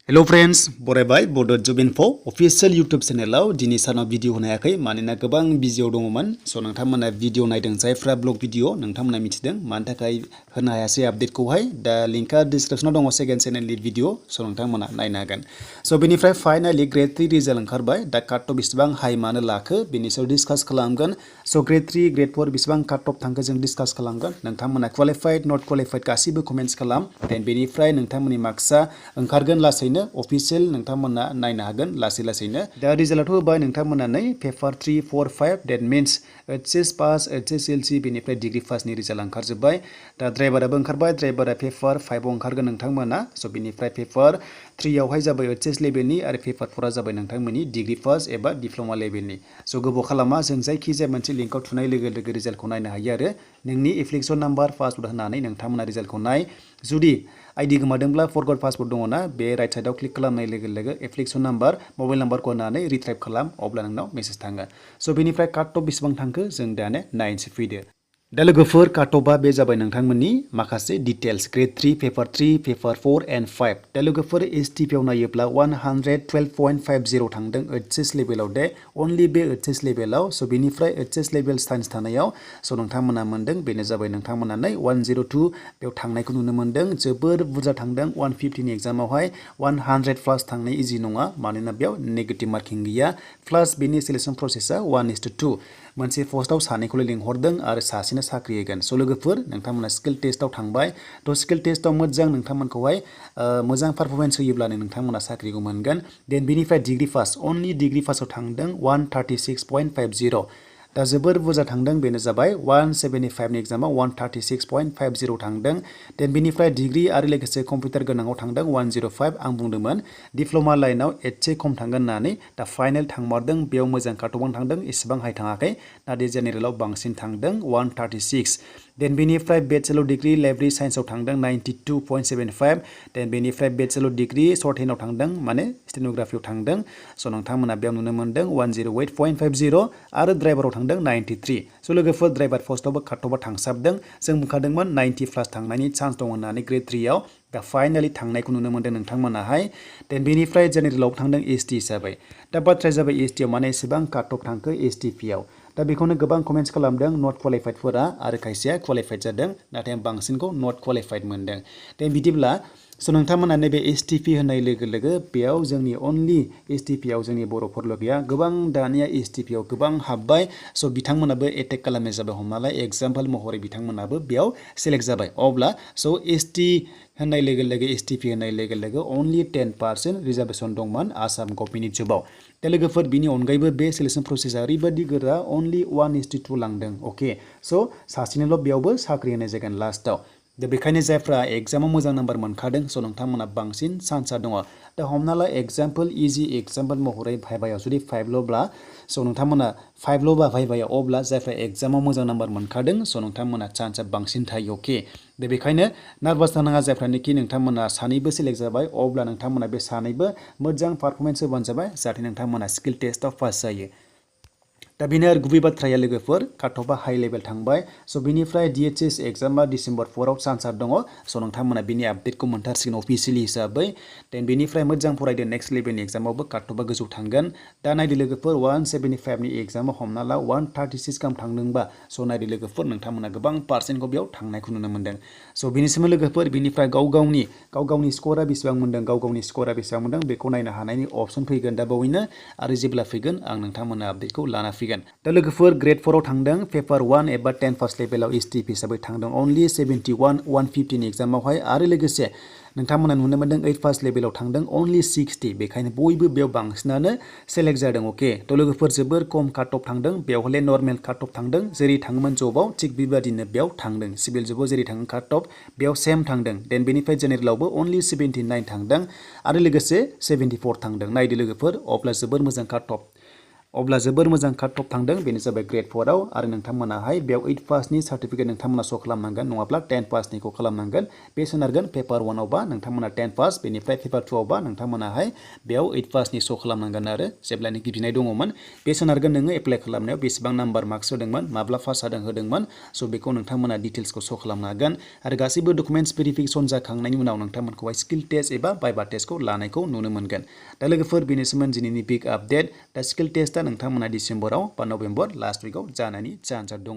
Hello friends, बरायबाय Bodo Info official YouTube channel दिनै सानाव video होनो हायाखै मानोना गोबां बिजियाव दङमोन स' नोंथांमोना भिडिअ नायदों जायफ्रा ब्लग भिडिअ नोंथांमोना मिथिदों मानि थाखाय होनो हायासै आपडेटखौहाय दा लिंकआ डिसक्रिप्शनाव दङ सेकेन्ड चेनेलनि भिडिअ स' नोंथांमोना नायनो हागोन स' बेनिफ्राय फाइनाली ग्रेड 3 रिजाल्ट ओंखारबाय दा काट अफ बेसेबां हाइ मानो लाखो बेनि सायाव डिसकास खालामगोन स' ग्रेड 3 ग्रेड 4 बेसेबां काट अफ थांखो जों डिसकास खालामगोन नोंथांमोना क्वालिफाइड नट क्वालिफाइड गासिबो कमेन्ट्स खालाम देन बेनिफ्राय नोंथांमोननि मार्क्सआ ओंखारगोन लासैनो अफिसियेल नोंथांमोना नायनो हागोन लासैनो दा रिजाल्टआथ' होबाय नोंथांमोना नै paper 3 4 5 date means HS pass HSLC बेनिफ्राय डिग्री पासनि रिजाल्ट ओंखारजोब्बाय दा ड्राइभाराबो ओंखारबाय ड्राइभारा पेपार 5 आव ओंखारगोन नोंथांमोना स' बेनिफ्राय पेपार 3 आवहाय जाबाय एचएस लेभेलनि आरो पेपार 4 आ जाबाय नोंथांमोननि डिग्री पास एबा डिप्ल'मा लेभेलनि स' गोबाव खालामा जों जायखिजाया मोनसे लिंकआव थुनाय लोगो लोगो रिजाल्टखौ नायनो हायो आरो नोंनि एप्लिकेसन नाम्बार पासवर्ड होनानै नोंथांमोना रिजाल्टखौ नाय जुदि आइडि गोमादोंब्ला फरगट पासवर्ड दङना बे राइट साइडआव क्लिक खालामनाय लोगो लोगो एप्लिकेसन नाम्बार मबाइल नाम्बारखौ होनानै रिट्राइभ खालाम अब्ला नोंनाव मेसेज थाङो स' बेनिफ्राय काट अफ बेसेबां थांखो जों दानो नायनोसै फैदो दा लोगोफोर काट अफआ बे जाबाय नोंथांमोननि माखासे details grade 3 paper 3 paper 4 and 5 दा लोगोफोर एसटिपि आव नायोब्ला 112.50 थांदों एचएस लेभेलाव दे अनलि बे एचएस लेभेलाव स' बेनिफ्राय एचएस लेभेल साइन्स थानायाव स' नोंथांमोना मोनदों बेनो जाबाय नोंथांमोना नै 102 बेयाव थांनायखौ नुनो मोनदों जोबोर बुरजा थांदों 150 नि एग्जामावहाय 100 प्लास थांनाय इजि नङा मानोना बेयाव नेगेटिभ मार्किं गैया प्लास बेनि सिलेक्सन प्रसेसा 1:2 मोनसे पस्टआव सानैखौल' लिंहरदों आरो सासेनो साख्रि होगोन स' लोगोफोर नोंथांमोना स्किल टेस्टआव थांबाय थ' स्किल टेस्टआव मोजां नोंथांमोनखौहाय मोजां पारफरमेन्स होयोब्लानो नोंथांमोना साख्रिखौ मोनगोन देन बेनिफ्राय डिग्री पास अनलि डिग्री पासआव थांदों 136.50 दा जोबोर बुरजा थांदों बेनो जाबाय 175 नि एग्जामाव 136.50 थांदों देन बेनिफ्राय डिग्री आरो लोगोसे कम्पिउटार गोनाङाव थांदों 105 आं बुंदोंमोन डिप्ल'मा लाइनाव एसे खम थांगोन होननानै दा फाइनेल थांमारदों बेयाव मोजां काटअफआव थांदों एसेबां हाइ थाङाखै नाथाय जेनेरेलाव बांसिन थांदों 136 देन बेनिफ्राय बेचेलर डिग्री लाइब्रेरी साइन्सआव थांदों 92.75 देन बेनिफ्राय बेचेलर डिग्री शर्ट हेन्डआव थांदों माने स्टेन'ग्राफियाव थांदों स' नोंथांमोना बेयाव नुनो मोनदों 108.50 आरो ड्राइभाराव थांदों 93 स' लोगोफोर ड्राइभार पस्टआवबो काटअफआ थांसाबदों जों बुंखादोंमोन 90 प्लास थांनायनि चान्स दं होननानै ग्रेड 3 आव दा फाइनालि थांनायखौ नुनो मोनदों नोंथांमोनाहाय देन बेनिफ्राय जेनेरेलाव थांदों एसटि हिसाबै दा बाथ्राया जाबाय एसटि आव माने एसेबां काटअफ थांखो एसटिपि आव दा बेखौनो गोबां कमेन्ट्स खालामदों नट क्वालिफाइडफोरा आरो खायसेया क्वालिफाइड जादों नाथाय आं बांसिनखौ नट क्वालिफाइड मोनदों दे बिदिब्ला स' नोंथांमोना नैबे एसटिपि होननाय लोगो लोगो बेयाव जोंनि अनलि एसटिपि आव जोंनि बर'फोरल' गैया गोबां दानिया एसटिपि आव गोबां हाबबाय स' बिथांमोनाबो एटेक खालामनाय जाबाय हमनाला एग्जाम्पल महरै बिथांमोनाबो बेयाव सेलेक्ट जाबाय अब्ला स' एसटि होननाय लोगो लोगो एसटिपि होननाय लोगो लोगो अनलि 10% रिजार्भेसन दंमोन आसाम गभर्नमेन्टनि जबाव दा लोगोफोर बिनि अनगायैबो बे सिलेक्सन प्रसेसा ओरैबायदि गोरा अनलि 1:2 लांदों अके स' सासेनोल' बेयावबो साख्रि होनाय जागोन लास्टआव दा बेखायनो जायफ्रा एग्जामाव मोजां नाम्बार मोनखादों स' नोंथांमोना बांसिन चान्सआ दङ दा हमना ला एग्जाम्पल इजि एग्जाम्पल महरै भाइभायाव जुदि 5ल'ब्ला स' नोंथांमोना 5ल'बा भाइभायाव अब्ला जायफ्रा एग्जामाव मोजां नाम्बार मोनखादों स' नोंथांमोना चान्सआ बांसिन थायो अके दा बेखायनो नार्भास जानाङा जायफ्रानोखि नोंथांमोना सानैबो सेलेक्ट जाबाय अब्ला नोंथांमोना बे सानैबो मोजां पारफरमेन्स होबानो जाबाय जाहाथे नोंथांमोना स्किल टेस्टआव पास जायो दा बेनो आरो गुबै बाथ्राया लोगोफोर काटअफआ हाइ लेभेल थांबाय स' बेनिफ्राय डिएचएस एग्जामा डिसेम्बर 4 आव चान्सआ दङ स' नोंथांमोना बिनि आपडेटखौ मोनथारसिगोन अफिसियेलि हिसाबै देन बेनिफ्राय मोजां फरायदो नेक्स्ट लेभेलनि एग्जामावबो काटअफआ गोजौ थांगोन दा नायदो लोगोफोर 175 नि एग्जामाव हमना ला 136 गाहाम थांदोंबा स' नायदो लोगोफोर नोंथांमोना गोबां पार्सेन्टखौ बेयाव थांनायखौ नुनो मोनदों स' बेनिसिम लोगोफोर बिनिफ्राय गाव गावनि स्क'रा बेसेबां मोनदों गाव गावनि स्क'रा बेसेबां मोनदों बेखौ नायनो हानायनि अप्सन फैगोन दा बावैनो आरो जेब्ला फैगोन आं नोंथांमोननो आपडेटखौ लाना फैगोन दा लोगोफोर ग्रेड 4 आव थांदों पेपार 1 एबा 10 फार्स्ट लेभेलाव एसटिपि हिसाबै थांदों अनलि 71 150 नि एग्जामावहाय आरो लोगोसे नोंथांमोना नुनो मोनदों 8 फार्स्ट लेभेलाव थांदों अनलि 60 बेखायनो बयबो बेयाव बांसिनानो सेलेक्ट जादों अके थ' लोगोफोर जोबोर खम काट अफ थांदों बेवहाय नर्मेल काट अफ थांदों जेरै थाङोमोन जबाव थिग बेबादिनो बेयाव थांदों सिभिल जबाव जेरै थाङो काट अफ बेयाव सेम थांदों देन बेनिफ्राय जेनेरेलावबो अनलि 79 थांदों आरो लोगोसे 74 थांदों नायदो लोगोफोर अब्ला जोबोर मोजां काट अफ अब्ला जोबोर मोजां काट अफ थांदों बेनो जाबाय ग्रेड 4 आव आरो नोंथांमोनाहाय बेयाव 8 पासनि सार्टिफिकेट नोंथांमोना श' खालामनांगोन नङाब्ला 10 पासनिखौ खालामनांगोन बे सोनारगोन पेपार 1 आवबा नोंथांमोना 10 पास बेनिफ्राय पेपार 2 आवबा नोंथांमोनाहाय बेयाव 8 पासनि श' खालामनांगोन आरो जेब्लानोखि बिनाय दङमोन बे सोनारगोन नोङो एप्लाइ खालामनायाव बेसेबां नाम्बार मार्क्स होदोंमोन माब्ला पास जादों होदोंमोन स' बेखौ नोंथांमोना डिटेल्सखौ श' खालामनो हागोन आरो गासैबो डकुमेन्टस भेरिफिकेसन जाखांनायनि उनाव नोंथांमोनखौहाय स्किल टेस्ट एबा भाइभा टेस्टखौ लानायखौ नुनो मोनगोन दा लोगोफोर बेनोसोमोन दिनैनि बिग आपडेट दा स्किल टेस्टआ नोंथांमोना डिसेम्बराव बा नभेम्बर लास्ट उइकआव जानायनि चान्सआ दङ